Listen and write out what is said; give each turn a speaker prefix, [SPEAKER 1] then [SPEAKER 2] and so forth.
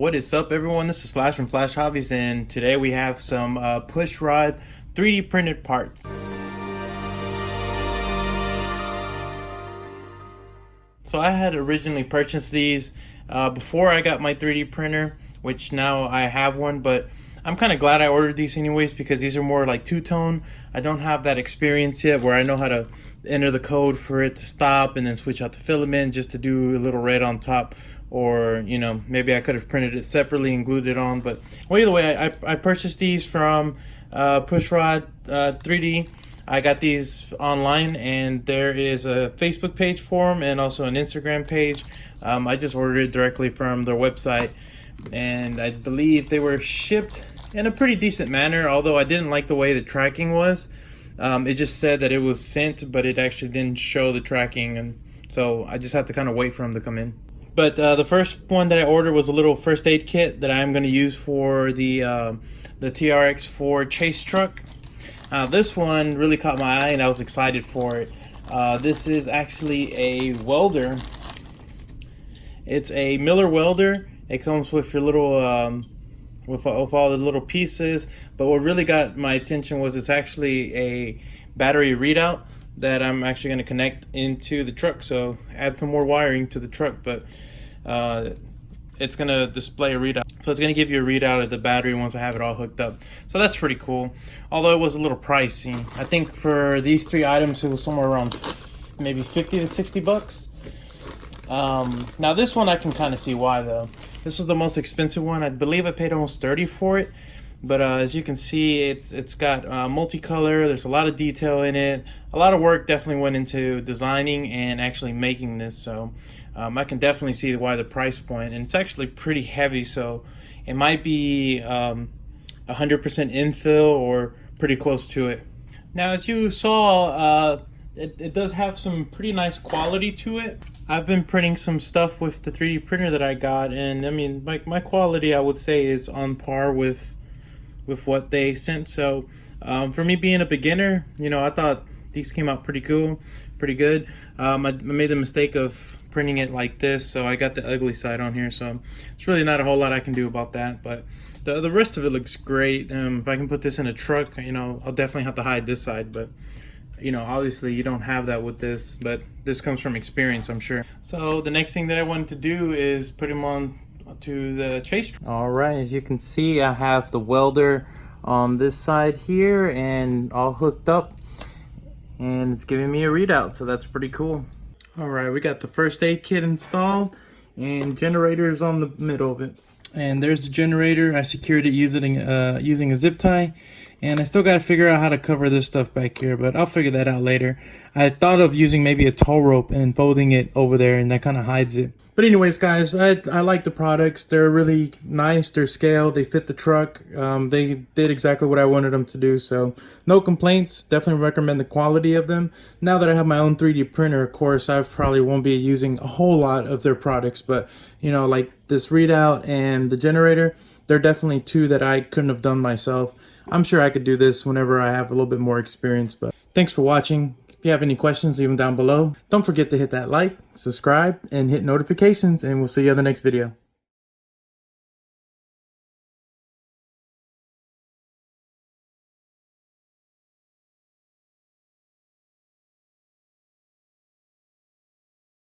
[SPEAKER 1] What is up, everyone? This is Flash from Flash Hobbies, and today we have some Pushrod 3D printed parts. So I had originally purchased these before I got my 3D printer, which now I have one, but I'm kind of glad I ordered these anyways because these are more like two-tone. I don't have that experience yet where I know how to enter the code for it to stop and then switch out the filament just to do a little red on top. Or, you know, maybe I could have printed it separately and glued it on. But well, either way, I purchased these from Pushrod 3D. I got these online, and there is a Facebook page for them and also an Instagram page. I just ordered it directly from their website, and I believe they were shipped in a pretty decent manner, although I didn't like the way the tracking was. It just said that it was sent, but it actually didn't show the tracking, and so I just had to kind of wait for them to come in. But the first one that I ordered was a little first aid kit that I'm going to use for the TRX4 chase truck. This one really caught my eye and I was excited for it. This is actually a welder. It's a Miller welder. It comes with your little with all the little pieces. But what really got my attention was it's actually a battery readout that I'm actually going to connect into the truck, so add some more wiring to the truck, but it's going to display a readout. So it's going to give you a readout of the battery once I have it all hooked up. So that's pretty cool, although it was a little pricey. I think for these three items it was somewhere around maybe 50 to 60 bucks. Now this one I can kind of see why though. This was the most expensive one. I believe I paid almost 30 for it. But as you can see, it's got multicolor. There's a lot of detail in it. A lot of work definitely went into designing and actually making this. So I can definitely see why the price point. And it's actually pretty heavy, so it might be 100% infill or pretty close to it. Now, as you saw, it does have some pretty nice quality to it. I've been printing some stuff with the 3D printer that I got, and I mean, my quality I would say is on par with what they sent. So for me being a beginner, you know, I thought these came out pretty cool, pretty good. I made the mistake of printing it like this, so I got the ugly side on here, so it's really not a whole lot I can do about that, but the rest of it looks great. If I can put this in a truck, you know, I'll definitely have to hide this side, but you know, obviously you don't have that with this, but this comes from experience, I'm sure. So the next thing that I wanted to do is put them on to the chase. All right, as you can see, I have the welder on this side here and all hooked up, and it's giving me a readout, so that's pretty cool. All right, we got the first aid kit installed and generators on the middle of it. And there's the generator. I secured it using a zip tie, and I still got to figure out how to cover this stuff back here, but I'll figure that out later. I thought of using maybe a tow rope and folding it over there, and that kind of hides it. But anyways, guys, I like the products. They're really nice. They're scaled. They fit the truck. They did exactly what I wanted them to do. So no complaints. Definitely recommend the quality of them. Now that I have my own 3D printer, of course, I probably won't be using a whole lot of their products. But, you know, like this readout and the generator, they're definitely two that I couldn't have done myself. I'm sure I could do this whenever I have a little bit more experience. But thanks for watching. If you have any questions, leave them down below. Don't forget to hit that like, subscribe, and hit notifications, and we'll see you on the next video.